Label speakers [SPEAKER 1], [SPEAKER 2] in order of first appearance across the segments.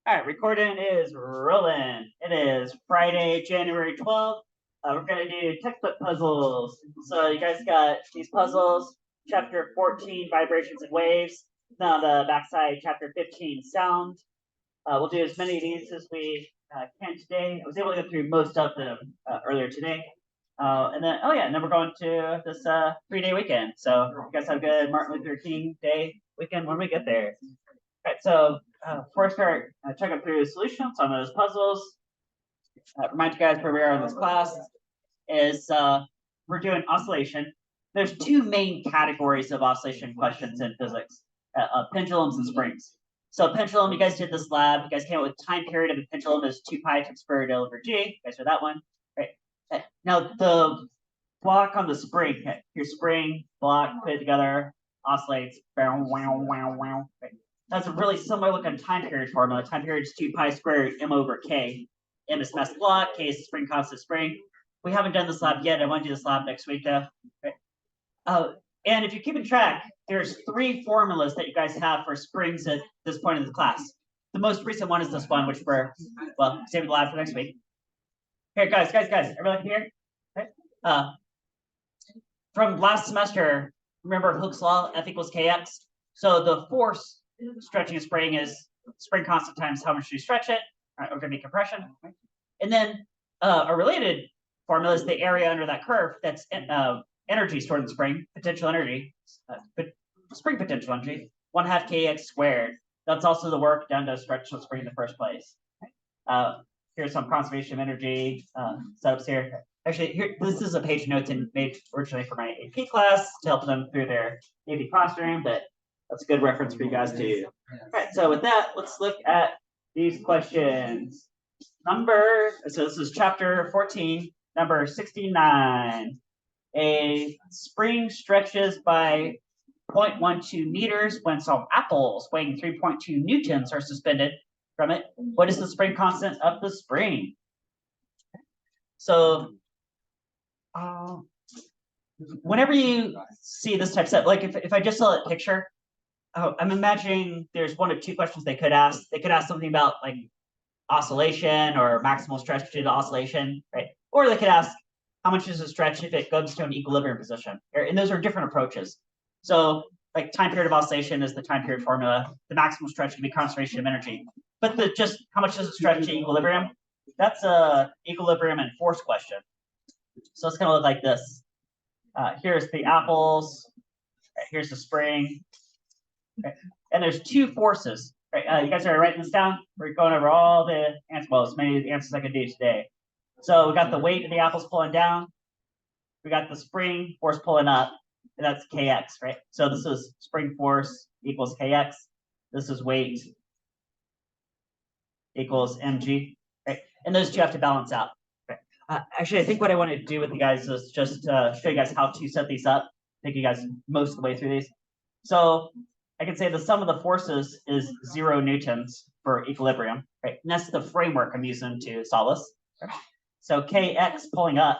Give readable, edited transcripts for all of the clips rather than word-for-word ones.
[SPEAKER 1] All right, recording is rolling. It is Friday, January 12th. We're going to do textbook puzzles. So you guys got these puzzles, chapter 14, vibrations and waves. Now the backside, chapter 15, sound. We'll do as many of these as we can today. I was able to get through most of them earlier today. And then we're going to this 3-day weekend. So you guys have a good Martin Luther King Day weekend when we get there. All right, so before I start checking through the solutions on those puzzles, remind you guys where we are in this class is we're doing oscillation. There's two main categories of oscillation questions in physics, pendulums and springs. So pendulum, you guys did this lab. You guys came up with time period of a pendulum is 2 pi times square root L over G. You guys heard that one, right? Now the block on the spring, your spring block put it together, oscillates, wow, wow, wow, wow. Right? That's a really similar looking time period formula. Time period is 2 pi squared m over k. M is mass block, k is the spring constant spring. We haven't done this lab yet. I want to do this lab next week though. Okay. And if you're keeping track, there's 3 formulas that you guys have for springs at this point in the class. The most recent one is this one, which we're, well, saving the lab for next week. Here, guys, everyone here? Okay. From last semester, remember Hooke's law, F equals kx? So the force stretching a spring is spring constant times how much you stretch it, right, or going to be compression. Right? And then a related formula is the area under that curve. That's energy stored in the spring, potential energy, spring potential energy, 1/2 kx squared. That's also the work done to stretch the spring in the first place. Here's some conservation of energy setups here. Actually, here this is a page of notes made originally for my AP class to help them through their AP classroom, but that's a good reference for you guys too. All right, so with that, let's look at these questions. So this is chapter 14, number 69. A spring stretches by 0.12 meters when some apples weighing 3.2 newtons are suspended from it. What is the spring constant of the spring? So whenever you see this type of set, like if I just saw that picture, I'm imagining there's 1 of 2 questions they could ask. They could ask something about like oscillation or maximal stretch due to oscillation, right? Or they could ask how much is a stretch if it goes to an equilibrium position, and those are different approaches. So like time period of oscillation is the time period formula. The maximal stretch can be conservation of energy, but just how much does it stretch to equilibrium? That's a equilibrium and force question. So it's going to look like this. Here's the apples. Right, here's the spring. Okay. And there's 2 forces. Right? You guys are writing this down? We're going over all the answers, well, as many answers I can do today. So we got the weight of the apples pulling down. We got the spring force pulling up, and that's kx, right? So this is spring force equals kx. This is weight equals mg, right? And those 2 have to balance out. Right? Actually, I think what I want to do with you guys is just show you guys how to set these up. Take you guys most of the way through these. So I can say the sum of the forces is 0 newtons for equilibrium, right? And that's the framework I'm using to solve this. Right? So kx pulling up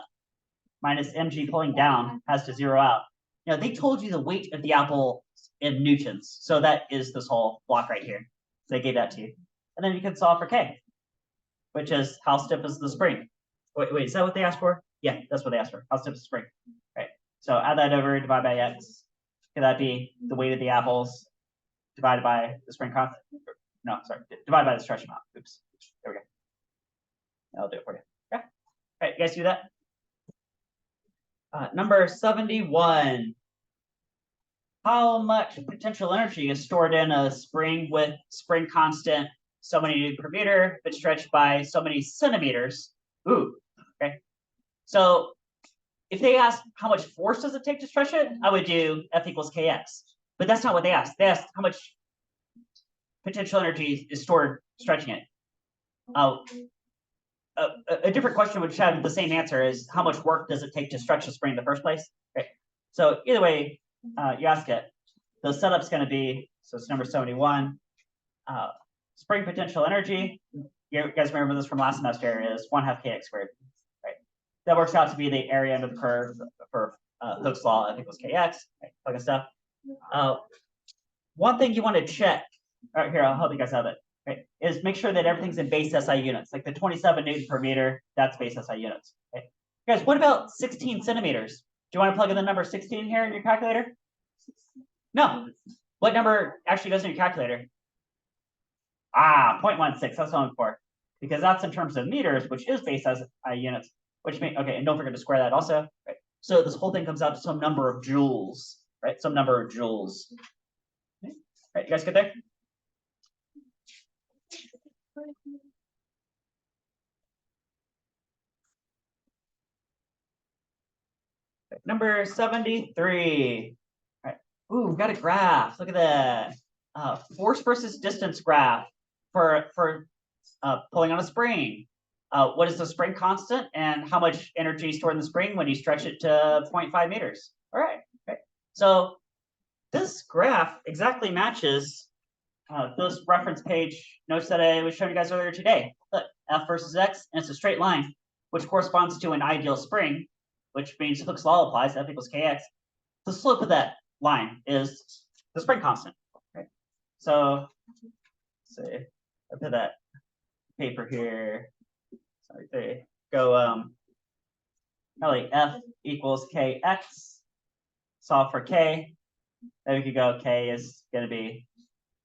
[SPEAKER 1] minus mg pulling down has to 0 out. Now they told you the weight of the apple in newtons, so that is this whole block right here. So they gave that to you, and then you can solve for k, which is how stiff is the spring. Wait, is that what they asked for? Yeah, that's what they asked for. How stiff is the spring? Right. So add that over, divide by x. Could that be the weight of the apples divided by the spring constant? No, sorry, divided by the stretch amount. Oops. There we go. I'll do it for you. Okay. All right, you guys do that? Number 71. How much potential energy is stored in a spring with spring constant so many newtons per meter, but stretched by so many centimeters? Ooh, okay. So if they ask how much force does it take to stretch it, I would do F equals kx. But that's not what they asked. They asked how much potential energy is stored stretching it. A different question would have the same answer is how much work does it take to stretch the spring in the first place? Okay. So either way you ask it, the setup's going to be, so it's number 71. Spring potential energy, you guys remember this from last semester, is 1/2 kx squared. Right? That works out to be the area under the curve for Hooke's law, I think it was kx, right? Plug and stuff. One thing you want to check, right here, I'll help you guys have it. right, is make sure that everything's in base SI units, like the 27 Newton per meter, that's base SI units. Okay. Guys, what about 16 centimeters? Do you want to plug in the number 16 here in your calculator? No. What number actually goes in your calculator? 0.16, that's what I'm for. Because that's in terms of meters, which is base SI units, which means, okay, and don't forget to square that also, right? So this whole thing comes out to some number of joules, right? Some number of joules. Okay. Right, you guys get there? Number 73. All right. Ooh, we've got a graph. Look at that. Force versus distance graph for pulling on a spring. What is the spring constant and how much energy is stored in the spring when you stretch it to 0.5 meters? All right. Okay. So this graph exactly matches those reference page notes that I was showing you guys earlier today. Look, F versus X, and it's a straight line, which corresponds to an ideal spring, which means Hooke's law applies, F equals Kx. The slope of that line is the spring constant. Right? So, say, I put that paper here. Sorry, there. Go, probably F equals Kx. Solve for K. Then we could go K is going to be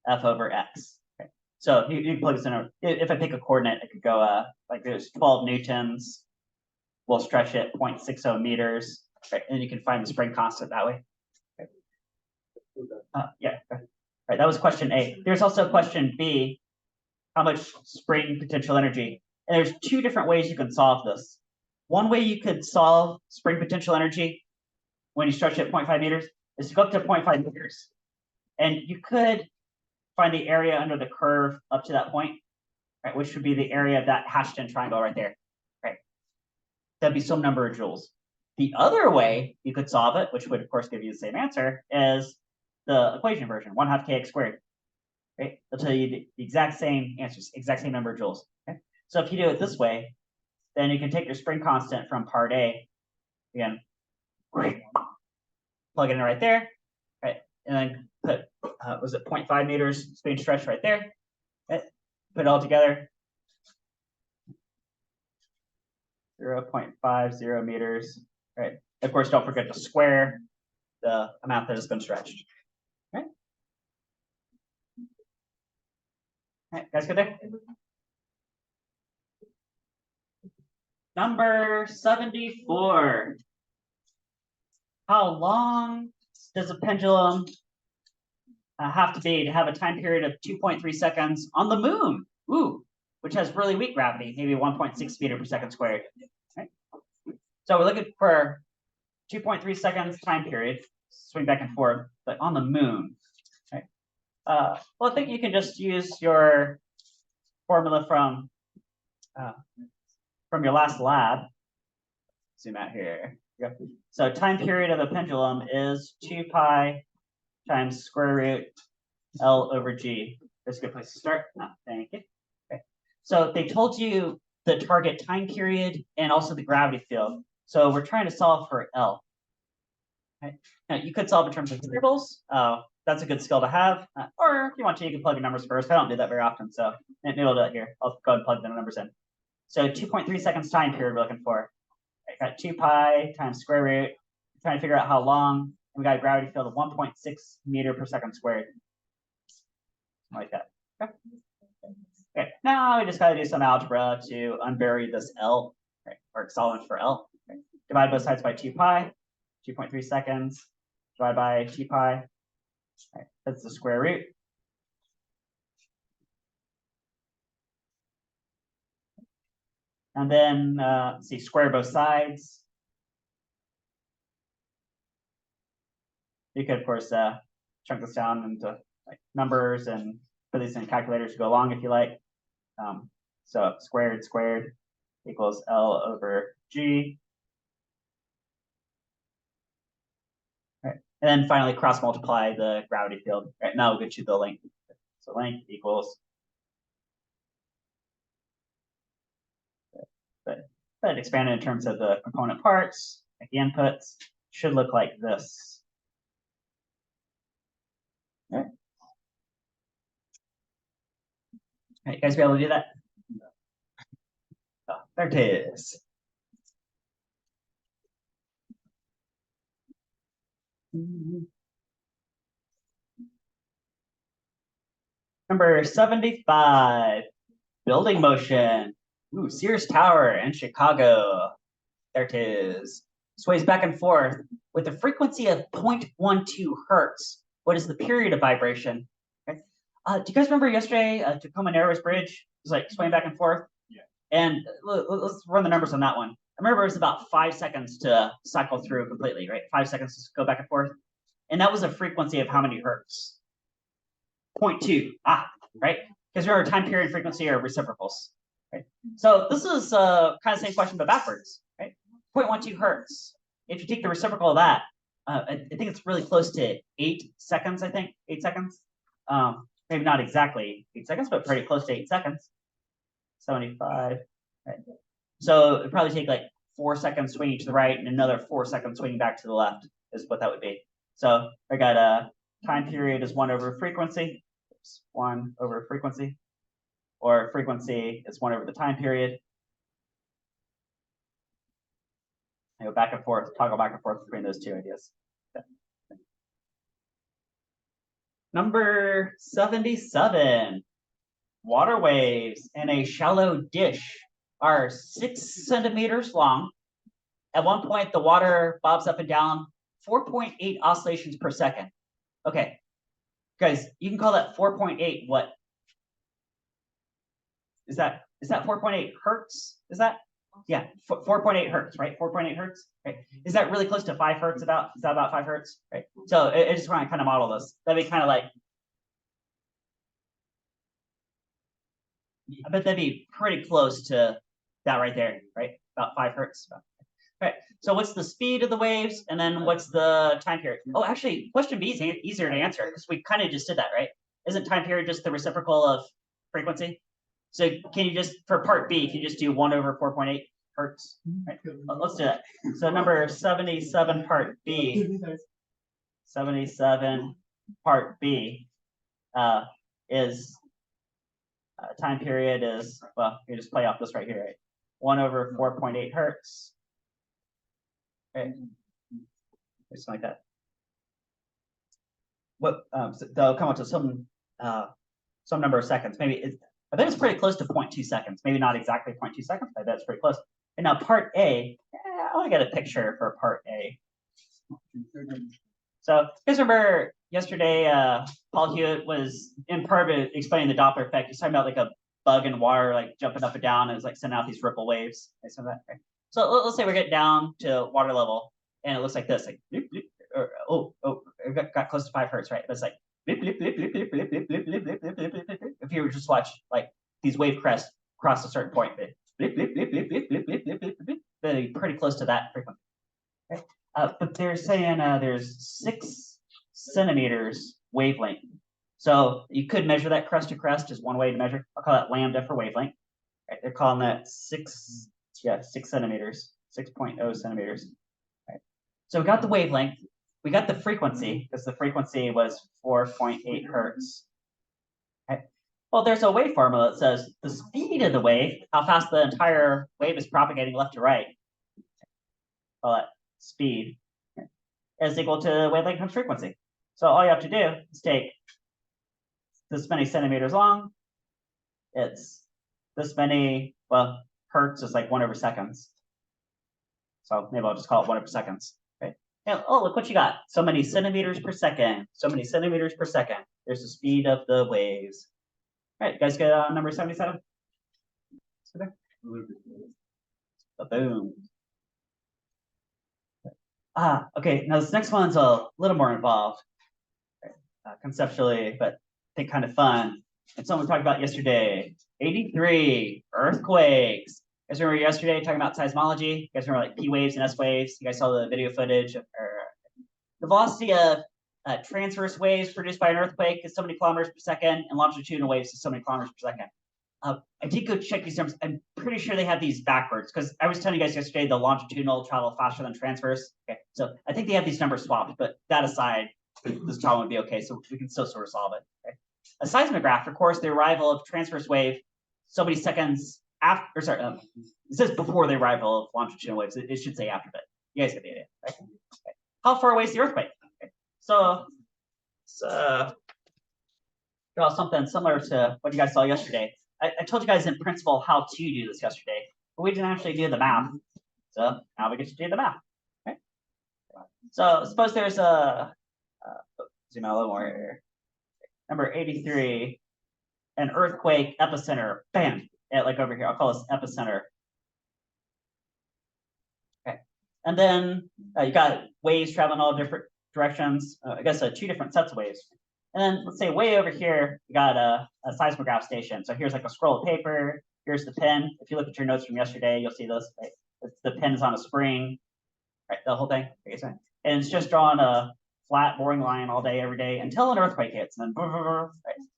[SPEAKER 1] F over X. Okay. So you can plug this in. If I pick a coordinate, it could go like there's 12 newtons. We'll stretch it 0.60 meters, right? And you can find the spring constant that way. Okay. Yeah. Okay. Right. That was question A. There's also question B. How much spring potential energy? And there's two different ways you can solve this. One way you could solve spring potential energy when you stretch it at 0.5 meters is to go up to 0.5 meters. And you could find the area under the curve up to that point, right? Which would be the area of that hashed in triangle right there, right? That'd be some number of joules. The other way you could solve it, which would of course give you the same answer, is the equation version, 1/2 kx squared, right? They'll tell you the exact same answers, exact same number of joules. Okay? So if you do it this way, then you can take your spring constant from part A, again, plug it in right there, right? And then put, was it 0.5 meters being stretched right there? Right? Put it all together. 0.50 meters, right? Of course, don't forget to square the amount that has been stretched. Right? All right, guys, good there? Number 74. How long does a pendulum have to be to have a time period of 2.3 seconds on the moon? Ooh, which has really weak gravity, maybe 1.6 meter per second squared. Right? So we're looking for 2.3 seconds time period, swing back and forth, but on the moon. Right? Well, I think you can just use your formula from your last lab. Zoom out here. Yep. So time period of a pendulum is 2 pi times square root L over G. That's a good place to start. Thank you. Okay. So they told you the target time period and also the gravity field. So we're trying to solve for L. Okay. Now you could solve in terms of intervals. That's a good skill to have. Or if you want to, you can plug in numbers first. I don't do that very often, so maybe I'll do it here. I'll go ahead and plug the numbers in. So 2.3 seconds time period we're looking for. I got 2 pi times square root. I'm trying to figure out how long. And we got a gravity field of 1.6 meter per second squared. Like that. Okay. Okay. Now we just got to do some algebra to unbury this L, right? Or solving for L. Okay. Divide both sides by 2 pi, 2.3 seconds. Divide by 2 pi. Right. That's the square root. And then let's see, square both sides. You could, of course, chunk this down into like numbers and put these in calculators to go along if you like. So squared equals L over G. Right. And then finally cross multiply the gravity field. Right, now we'll get you the length. So length equals, but expanded in terms of the component parts, like the inputs, should look like this. Right. Right, you guys be able to do that? Oh, there it is. Number 75, building motion. Ooh, Sears Tower in Chicago. There it is. Sways back and forth with a frequency of 0.12 hertz. What is the period of vibration? Okay. Do you guys remember yesterday, Tacoma Narrows Bridge was like swaying back and forth?
[SPEAKER 2] Yeah.
[SPEAKER 1] And let's run the numbers on that one. I remember it was about 5 seconds to cycle through completely, right? 5 seconds to go back and forth. And that was a frequency of how many hertz? 0.2. Right? Because remember, time period and frequency are reciprocals. Right? So this is kind of the same question, but backwards, right? 0.12 hertz. If you take the reciprocal of that, I think it's really close to 8 seconds, I think. 8 seconds. Maybe not exactly 8 seconds, but pretty close to 8 seconds. 75. Right? So it'd probably take like 4 seconds swinging to the right and another 4 seconds swinging back to the left is what that would be. So I got a time period is 1 over frequency. 1 over frequency, or frequency is 1 over the time period. I go back and forth, toggle back and forth between those two ideas. Okay. Number 77, water waves in a shallow dish are 6 centimeters long. At one point, the water bobs up and down 4.8 oscillations per second. Okay, guys, you can call that 4.8 what? Is that 4.8 hertz? Is that? Yeah, 4.8 hertz, right? 4.8 hertz, right? Is that really close to 5 hertz about? Is that about 5 hertz, right? So I just want to kind of model this. That'd be kind of like, I bet that'd be pretty close to that right there, right? About 5 hertz. Right. So what's the speed of the waves, and then what's the time period? Oh, actually, question B is easier to answer because we kind of just did that, right? Isn't time period just the reciprocal of frequency? So can you just, for part B, can you just do 1 over 4.8 hertz? Right. Let's do that. So number 77 part B, 77 part B is time period is, well, you just play off this right here, right? 1 over 4.8 hertz. Right. Something like that. What so they'll come up to some number of seconds. Maybe I bet it's pretty close to 0.2 seconds. Maybe not exactly 0.2 seconds, but I bet it's pretty close. And now part A, I want to get a picture for part A. So you guys remember yesterday, Paul Hewitt was in part of it explaining the Doppler effect. He's talking about like a bug in water, like jumping up and down, and it's like sending out these ripple waves. Some of that, right? So let's say we get down to water level, and it looks like this, like bloop, bloop, or it got close to 5 hertz, right? But it's like bloop, bloop, bloop, bloop, bloop, bloop, bloop, bloop, bloop, bloop, bloop, bloop, bloop, bloop. If you would just watch like these wave crests cross a certain point, bloop, bloop, bloop, bloop, bloop, bloop, bloop, bloop, bloop, bloop, they're pretty close to that frequency. Right? But they're saying there's 6 centimeters wavelength. So you could measure that crest to crest is one way to measure. I'll call that lambda for wavelength. Right? They're calling that 6 centimeters, 6.0 centimeters. Right? So we got the wavelength, we got the frequency, because the frequency was 4.8 hertz. Right? Well, there's a wave formula that says the speed of the wave, how fast the entire wave is propagating left to right, call that speed, is equal to wavelength times frequency. So all you have to do is take this many centimeters long. It's this many, well, hertz is like 1 over seconds. So maybe I'll just call it 1 over seconds. Okay. And oh, look what you got. So many centimeters per second. So many centimeters per second. There's the speed of the waves. All right, you guys get number 77? So there. Boom. Okay, now this next one's a little more involved conceptually, but I think kind of fun. And someone talked about yesterday, 83 earthquakes. You guys remember yesterday talking about seismology? You guys remember like P waves and S waves? You guys saw the video footage of the velocity of transverse waves produced by an earthquake is so many kilometers per second, and longitudinal waves is so many kilometers per second. I did go check these terms. I'm pretty sure they have these backwards because I was telling you guys yesterday the longitudinal travel faster than transverse. Okay, so I think they have these numbers swapped, but that aside, this problem would be okay. So we can still sort of solve it. Okay? A seismograph records the arrival of transverse wave so many seconds after, or sorry, it says before the arrival of longitudinal waves. It should say after, but you guys get the idea, right? Okay. How far away is the earthquake? Okay. So draw something similar to what you guys saw yesterday. I told you guys in principle how to do this yesterday, but we didn't actually do the math. So now we get to do the math. Okay. So suppose there's a zoom out a little more here. Number 83, an earthquake epicenter, bam, like over here. I'll call this epicenter. Okay, and then you got waves traveling all different directions. I guess 2 different sets of waves. And then let's say way over here, you got a seismograph station. So here's like a scroll of paper. Here's the pen. If you look at your notes from yesterday, you'll see this. Right? The pen is on a spring, right? The whole thing. Okay, and it's just drawing a flat, boring line all day, every day until an earthquake hits, and then right?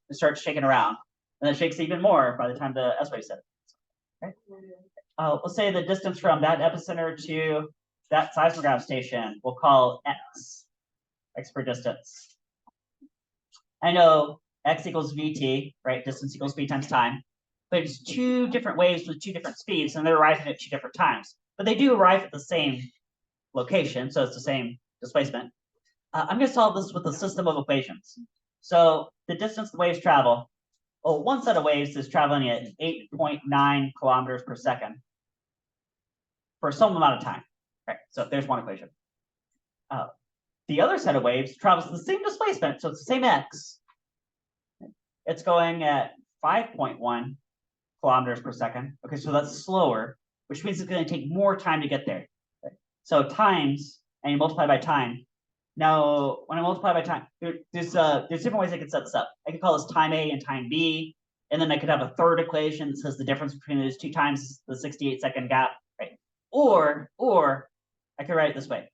[SPEAKER 1] It starts shaking around, and then it shakes even more by the time the S wave sets. Okay. Let's say the distance from that epicenter to that seismograph station we'll call x per distance. I know x equals vt, right? Distance equals v times time. But it's 2 different waves with 2 different speeds, and they're arriving at 2 different times. But they do arrive at the same location, so it's the same displacement. I'm going to solve this with a system of equations. So the distance the waves travel, well, one set of waves is traveling at 8.9 kilometers per second for some amount of time. Right, so there's one equation. The other set of waves travels the same displacement, so it's the same x. It's going at 5.1 kilometers per second. Okay, so that's slower, which means it's going to take more time to get there. Okay. So times, and you multiply by time. Now, when I multiply by time, there's different ways I could set this up. I could call this time A and time B, and then I could have a third equation that says the difference between those 2 times the 68-second gap, right? Or I could write it this way.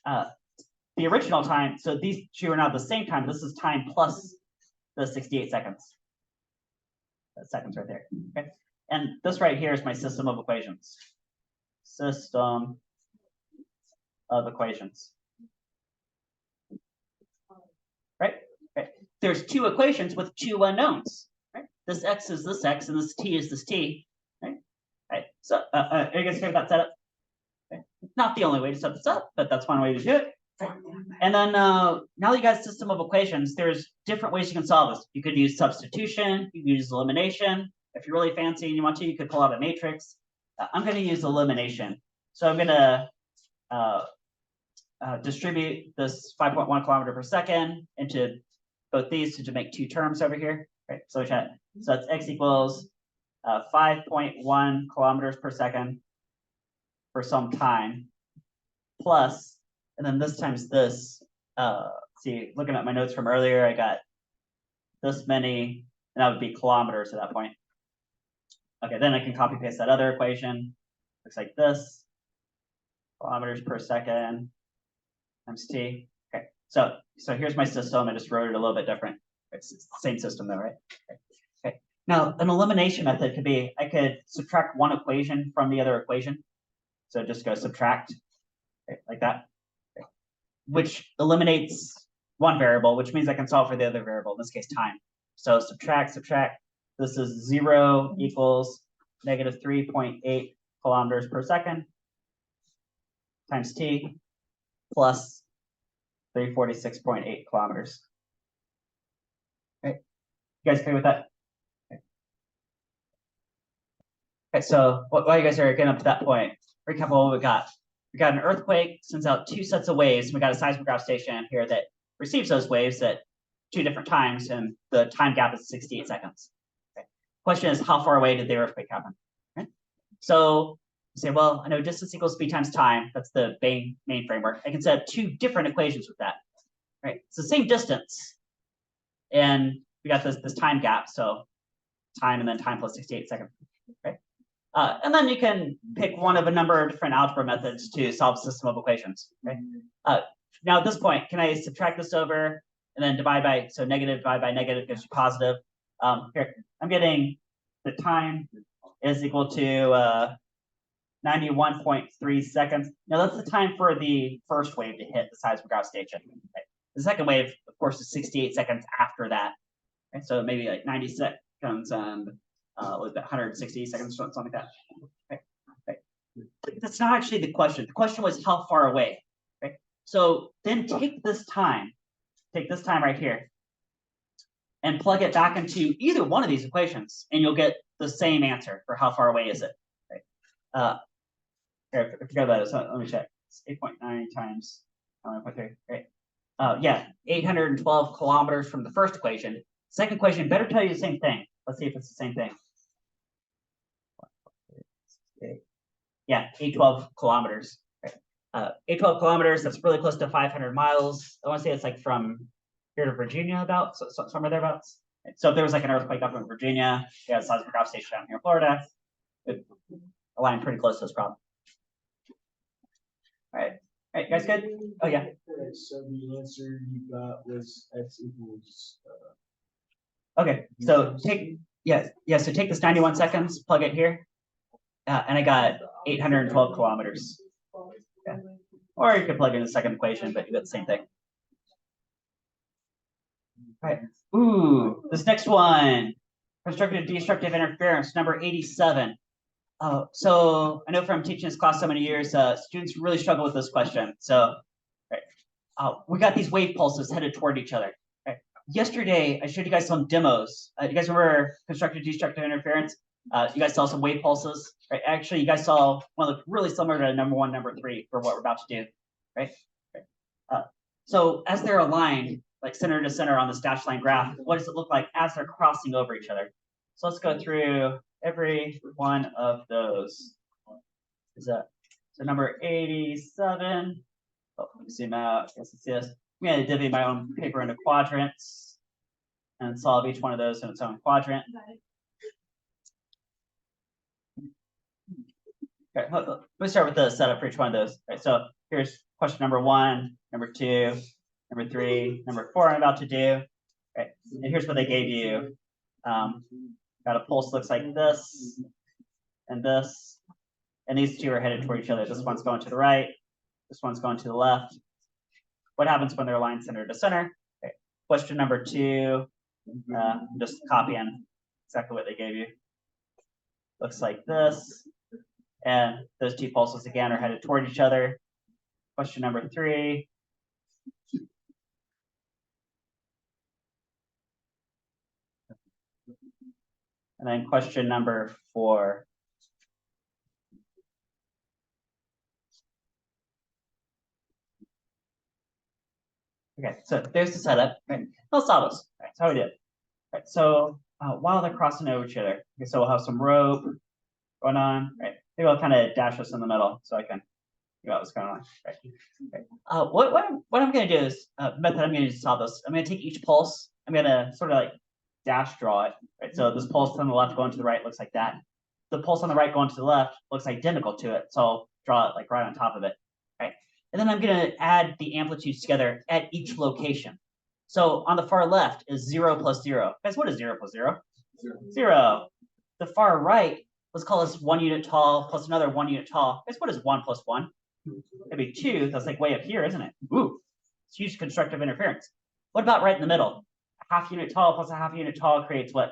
[SPEAKER 1] The original time, so these 2 are now the same time. This is time plus the 68 seconds. That's seconds right there. Okay. And this right here is my system of equations. System of equations. Right? Okay. There's 2 equations with 2 unknowns. Right? This x is this x, and this t is this t. Right? Right. So are you guys okay with that setup? Okay. Not the only way to set this up, but that's one way to do it. And then now you got a system of equations. There's different ways you can solve this. You could use substitution. You could use elimination. If you're really fancy and you want to, you could pull out a matrix. I'm going to use elimination. So I'm going to distribute this 5.1 kilometer per second into both these to make 2 terms over here. Right. So that's x equals 5.1 kilometers per second for some time plus. And then this times this, see, looking at my notes from earlier, I got this many, and that would be kilometers at that point. Okay, then I can copy paste that other equation. Looks like this, kilometers per second times t. Okay, so here's my system. I just wrote it a little bit different. It's the same system though, right? Okay. Now, an elimination method could be, I could subtract one equation from the other equation. So just go subtract, okay, like that. Which eliminates one variable, which means I can solve for the other variable, in this case, time. So subtract. This is 0 equals negative 3.8 kilometers per second times t plus 346.8 kilometers. Okay, you guys okay with that? Okay, so while you guys are getting up to that point, recap what we got. We got an earthquake, sends out 2 sets of waves. We got a seismograph station here that receives those waves at 2 different times, and the time gap is 68 seconds. Okay. Question is, how far away did the earthquake happen? Okay. So you say, well, I know distance equals speed times time. That's the main framework. I can set up 2 different equations with that. Right? It's the same distance, and we got this time gap. So time and then time plus 68 seconds. Okay. And then you can pick one of a number of different algebra methods to solve a system of equations. Okay? Now at this point, can I subtract this over and then divide by, so negative divided by negative gives you positive. Here, I'm getting the time is equal to 91.3 seconds. Now that's the time for the first wave to hit the seismograph station. Okay? The second wave, of course, is 68 seconds after that. Okay, so maybe like 90 seconds and was that 160 seconds, something like that. Okay. Okay. That's not actually the question. The question was how far away. Okay. So then take this time right here, and plug it back into either one of these equations, and you'll get the same answer for how far away is it. Right? Here, I forgot about it. So let me check. It's 8.9 times 1.3. Right. Yeah, 812 kilometers from the first equation. Second equation better tell you the same thing. Let's see if it's the same thing. Yeah, 812 kilometers. Right. 812 kilometers, that's really close to 500 miles. I want to say it's like from here to Virginia about, so somewhere thereabouts. Right. So if there was like an earthquake up in Virginia, yeah, seismograph station down here in Florida, it align pretty close to this problem. All right. All right, guys, good? Oh, yeah.
[SPEAKER 2] So the answer you got was x equals.
[SPEAKER 1] Okay, so take so take this 91 seconds, plug it here, and I got 812 kilometers. Okay. Or you could plug in the second equation, but you get the same thing. All right. Ooh, this next one, constructive destructive interference, number 87. So I know from teaching this class so many years, students really struggle with this question. So, right, we got these wave pulses headed toward each other. Right. Yesterday, I showed you guys some demos. You guys remember constructive destructive interference? You guys saw some wave pulses, right? Actually, you guys saw one that looked really similar to number 1, number 3 for what we're about to do, right? So as they're aligned, like center to center on this dashed line graph, what does it look like as they're crossing over each other? So let's go through every one of those. Is that so? Number 87. Oh, let me zoom out. I guess it's this. I'm going to divvy my own paper into quadrants and solve each one of those in its own quadrant. Okay, let me start with the setup for each one of those. Right, so here's question number 1, number 2, number 3, number 4 I'm about to do. Right, and here's what they gave you. Got a pulse looks like this and this, and these two are headed toward each other. This one's going to the right, this one's going to the left. What happens when they're aligned center to center? Okay. Question number 2, just copying exactly what they gave you. Looks like this, and those two pulses again are headed toward each other. Question number 3. And then question number 4. Okay, so there's the setup. Right. Let's solve this. Right, that's how we do it. Right, so while they're crossing over each other, okay, so we'll have some rope going on. Right, maybe I'll kind of dash this in the middle so I can figure out what's going on. Right. Right. What I'm going to do is method I'm going to use to solve this. I'm going to take each pulse. I'm going to sort of like dash draw it. Right, so this pulse on the left going to the right looks like that. The pulse on the right going to the left looks identical to it. So I'll draw it like right on top of it. Right, and then I'm going to add the amplitudes together at each location. So on the far left is 0 plus 0. Guys, what is 0 plus 0? 0. The far right, let's call this 1 unit tall plus another 1 unit tall. Guys, what is 1 plus 1? Maybe 2. That's like way up here, isn't it? Ooh, it's huge constructive interference. What about right in the middle? A half unit tall plus a half unit tall creates what?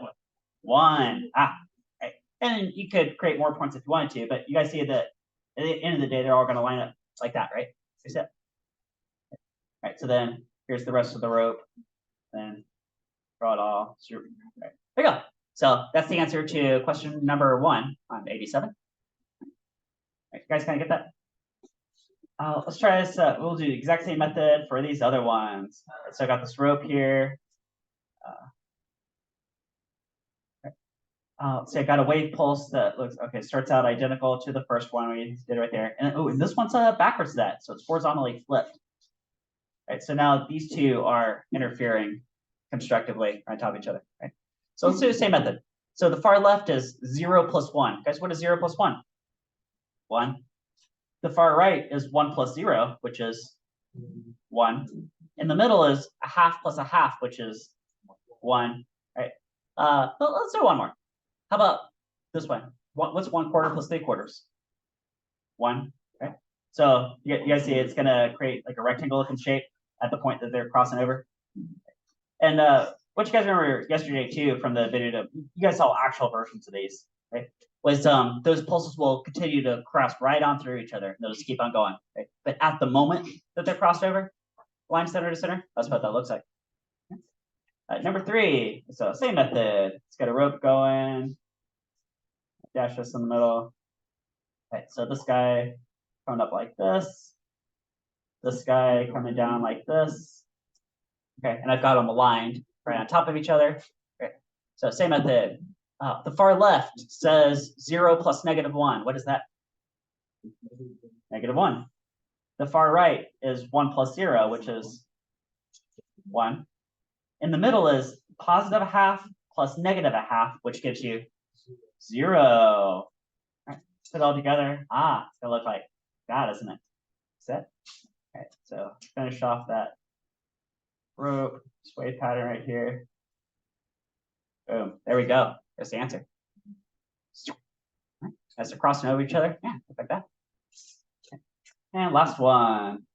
[SPEAKER 1] 1. Right. And you could create more points if you wanted to, but you guys see that at the end of the day, they're all going to line up like that, right? All right, so then here's the rest of the rope. Then draw it all. Right. There you go. So that's the answer to question number 1 on 87. Right, you guys kind of get that? Let's try this. We'll do the exact same method for these other ones. So I got this rope here. So I got a wave pulse that looks okay. Starts out identical to the first one we did right there, and oh, and this one's backwards to that, so it's horizontally flipped. Right. So now these two are interfering constructively on top of each other. Right. So let's do the same method. So the far left is 0 plus 1. Guys, what is 0 plus 1? 1. The far right is 1 plus 0, which is 1. In the middle is a half plus a half, which is 1. Right. Let's do one more. How about this one? What's 1/4 plus 3/4? 1. Right. So you guys see it's going to create like a rectangle looking shape at the point that they're crossing over. And what you guys remember yesterday too from the video, you guys saw actual versions of these, right? Was those pulses will continue to cross right on through each other. They'll just keep on going, right? But at the moment that they're crossed over, line center to center, that's what that looks like. Number 3, so same method. It's got a rope going, dash this in the middle. Okay, so this guy coming up like this guy coming down like this. Okay, and I've got them aligned right on top of each other. Okay, so same method. The far left says 0 plus -1. What is that? -1. The far right is 1 plus 0, which is 1. In the middle is +1/2 plus -1/2, which gives you 0. All right, put it all together. It's gonna look like that, isn't it? Set. Okay, so finish off that rope sway pattern right here. Boom. There we go. There's the answer. As they're crossing over each other, yeah, look like that. Okay. And last one.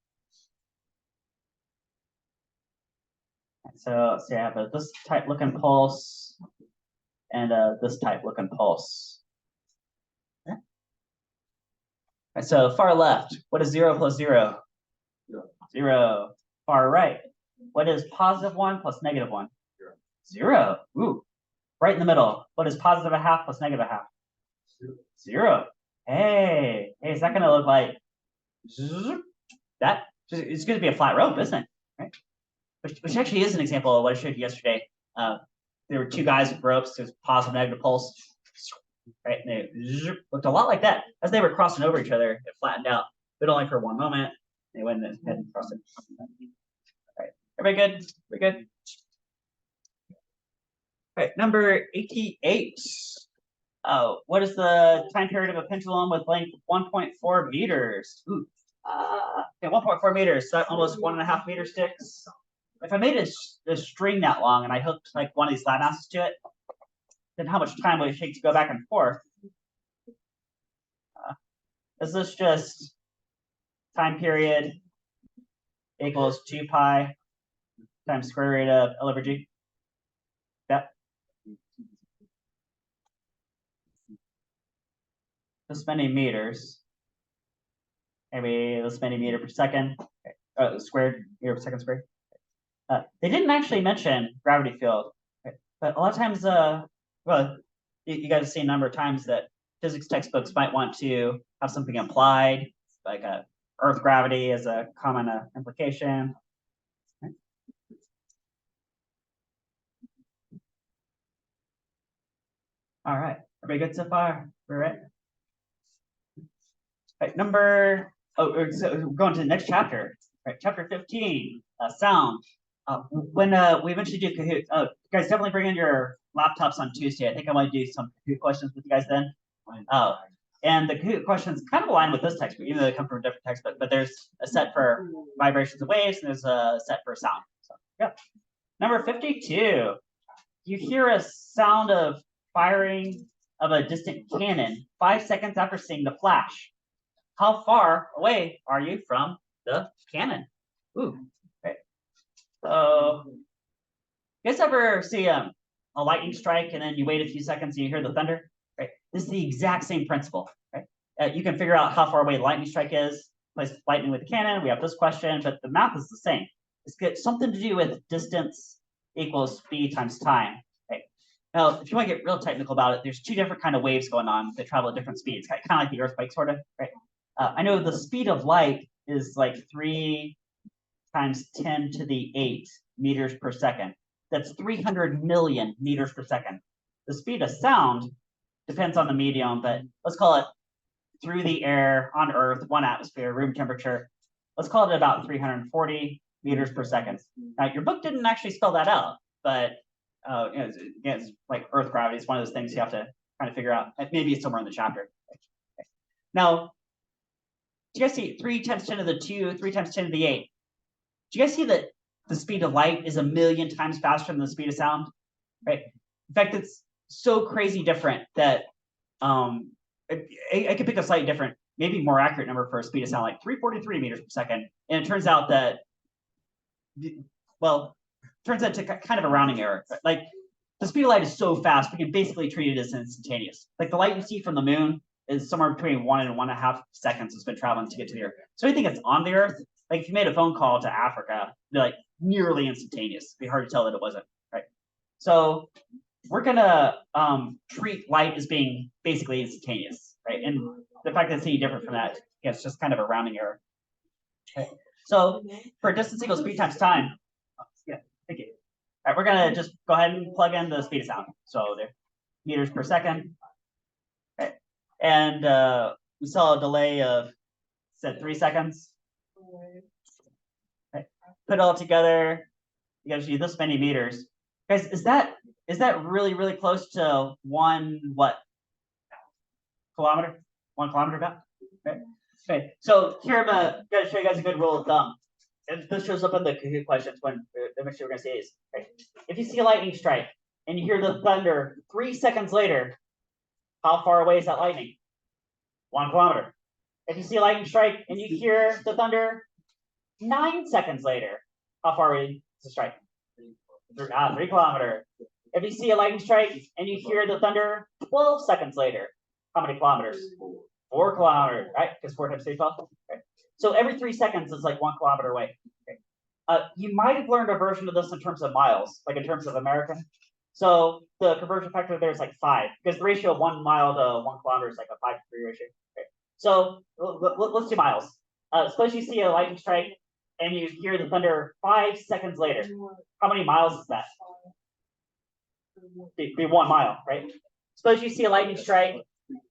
[SPEAKER 1] So let's see, I have this type looking pulse and this type looking pulse. Okay. Right, so far left, what is 0 plus 0? 0. Far right, what is +1 plus -1? 0. Ooh. Right in the middle, what is +1/2 plus -1/2? 0. Hey, is that going to look like that? It's going to be a flat rope, isn't it? Right? Which actually is an example of what I showed you yesterday. There were 2 guys with ropes. There's positive, negative pulse, right? And they looked a lot like that. As they were crossing over each other, it flattened out, but only for one moment. They went ahead and crossed it. All right, everybody good? We good? All right, number 88. What is the time period of a pendulum with length 1.4 meters? Ooh. Okay, 1.4 meters, so almost 1.5 meter sticks. If I made a string that long and I hooked like one of these lab masses to it, then how much time would it take to go back and forth? Is this just time period equals 2 pi times square root of L over G? Yep. This many meters. Maybe this many meter per second. Squared meter per second squared. They didn't actually mention gravity field, right? But a lot of times, well, you guys have seen a number of times that physics textbooks might want to have something implied, like Earth gravity as a common implication. Okay. All right, everybody good so far? We're right. Right, so we're going to the next chapter, right? Chapter 15, sound. When we eventually do Kahoot, guys, definitely bring in your laptops on Tuesday. I think I want to do some Kahoot questions with you guys then. And the Kahoot questions kind of align with this textbook, even though they come from a different textbook. But there's a set for vibrations and waves, and there's a set for sound. So, yeah. Number 52. You hear a sound of firing of a distant cannon 5 seconds after seeing the flash. How far away are you from the cannon? Ooh. So, you guys ever see a lightning strike and then you wait a few seconds and you hear the thunder? Right. This is the exact same principle. Right. You can figure out how far away the lightning strike is. Place lightning with the cannon. We have this question, but the math is the same. It's got something to do with distance equals speed times time. Right. Now, if you want to get real technical about it, there's 2 different kind of waves going on that travel at different speeds, kind of like the earthquake, sort of. Right. I know the speed of light is like 3 times 10 to the 8 meters per second. That's 300 million meters per second. The speed of sound depends on the medium, but let's call it through the air on Earth, 1 atmosphere, room temperature. Let's call it about 340 meters per second. Now, your book didn't actually spell that out, but it's like Earth gravity is one of those things you have to kind of figure out. Maybe it's somewhere in the chapter. Okay. Now, do you guys see 3 times 10 to the 2, 3 times 10 to the 8? Do you guys see that the speed of light is 1,000,000 times faster than the speed of sound? Right. In fact, it's so crazy different that I could pick a slightly different, maybe more accurate number for a speed of sound, like 343 meters per second. And it turns out that, well, turns into kind of a rounding error. Like the speed of light is so fast, we can basically treat it as instantaneous. Like the light you see from the moon is somewhere between 1 and 1.5 seconds it's been traveling to get to the Earth. So anything that's on the Earth, like if you made a phone call to Africa, they're like nearly instantaneous. It'd be hard to tell that it wasn't, right? So we're gonna treat light as being basically instantaneous, right? And the fact that it's any different from that, yeah, it's just kind of a rounding error. Okay. So for distance equals speed times time, yeah, thank you. All right, we're gonna just go ahead and plug in the speed of sound. So there, meters per second. Okay. And we saw a delay of, said 3 seconds. Okay. Put it all together, it gives you this many meters. Guys, is that really, really close to 1 what? Kilometer? 1 kilometer about? Okay. Okay. So here I'm gonna show you guys a good rule of thumb. And this shows up in the Kahoot questions when eventually we're gonna see these. Right? If you see a lightning strike and you hear the thunder 3 seconds later, how far away is that lightning? 1 kilometer. If you see a lightning strike and you hear the thunder 9 seconds later, how far away is the strike? 3 kilometers. If you see a lightning strike and you hear the thunder 12 seconds later, how many kilometers? 4 kilometers, right? Because 4 times 3 is 12. Okay. So every 3 seconds is like 1 kilometer away. Okay. You might have learned a version of this in terms of miles, like in terms of American. So the conversion factor there is like 5, because the ratio of 1 mile to 1 kilometer is like a 5 to 3 ratio. Okay. So let's do miles. Suppose you see a lightning strike and you hear the thunder 5 seconds later. How many miles is that? Be 1 mile, right? Suppose you see a lightning strike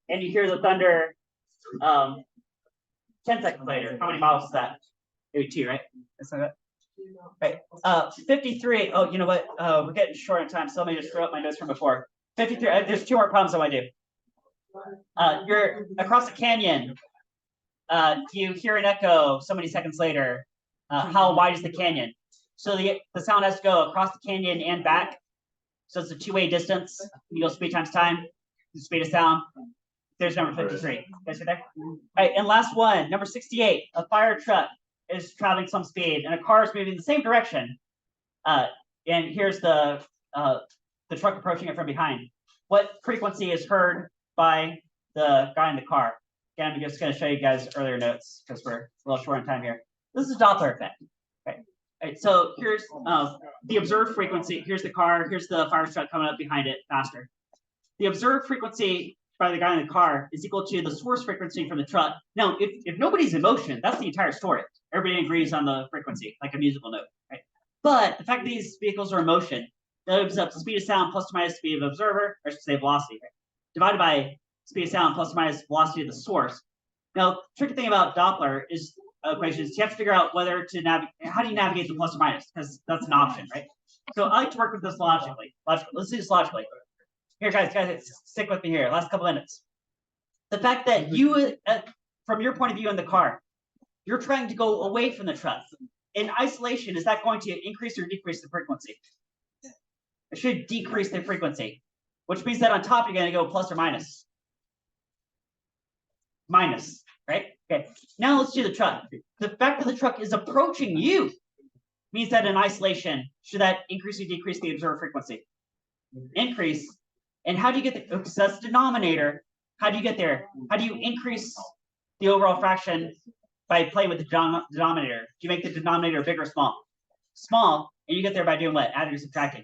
[SPEAKER 1] and you hear the thunder 10 seconds later. How many miles is that? Maybe 2, right? That's not it. Right. 53. Oh, you know what? We're getting short on time, so let me just throw up my notes from before. 53. There's 2 more problems I want to do. You're across a canyon. You hear an echo so many seconds later. How wide is the canyon? So the sound has to go across the canyon and back. So it's a 2-way distance. You go speed times time, the speed of sound. There's number 53. You guys see there? All right, and last one, number 68. A fire truck is traveling some speed, and a car is moving in the same direction. And here's the truck approaching it from behind. What frequency is heard by the guy in the car? Again, I'm just going to show you guys earlier notes because we're a little short on time here. This is Doppler effect. Okay. All right, so here's the observed frequency. Here's the car. Here's the fire truck coming up behind it faster. The observed frequency by the guy in the car is equal to the source frequency from the truck. Now, if nobody's in motion, that's the entire story. Everybody agrees on the frequency, like a musical note, right? But the fact that these vehicles are in motion, that opens up the speed of sound plus or minus speed of observer, or I should say velocity, right? Divided by speed of sound plus or minus velocity of the source. Now, the tricky thing about Doppler is equations, you have to figure out whether to navigate, how do you navigate the plus or minus? Because that's an option, right? So I like to work with this logically. Let's do this logically. Here, guys, stick with me here. Last couple minutes. The fact that you, from your point of view in the car, you're trying to go away from the truck. In isolation, is that going to increase or decrease the frequency? It should decrease the frequency, which means that on top you're going to go plus or minus. Minus, right? Okay. Now let's do the truck. The fact that the truck is approaching you means that in isolation, should that increase or decrease the observed frequency? Increase. And how do you get the, because that's the denominator. How do you get there? How do you increase the overall fraction by playing with the denominator? Do you make the denominator big or small? Small, and you get there by doing what? Adding or subtracting?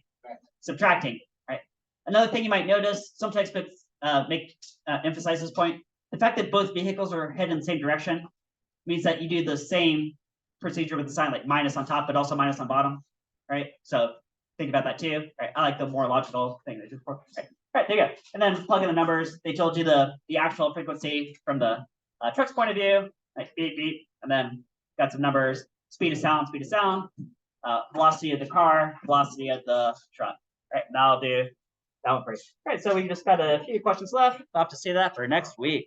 [SPEAKER 1] Subtracting, right? Another thing you might notice, some textbooks emphasize this point. The fact that both vehicles are headed in the same direction means that you do the same procedure with the sign, like minus on top, but also minus on bottom, right? So think about that too, right? I like the more logical thing that you for. Right. All right, there you go. And then plug in the numbers. They told you the actual frequency from the truck's point of view, like beep, beep, and then got some numbers, speed of sound, velocity of the car, velocity of the truck. All right, now I'll do that one first. All right, so we just got a few questions left. I'll have to see that for next week.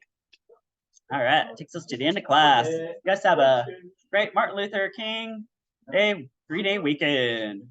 [SPEAKER 1] All right, it takes us to the end of class. You guys have a great Martin Luther King Day 3-day weekend.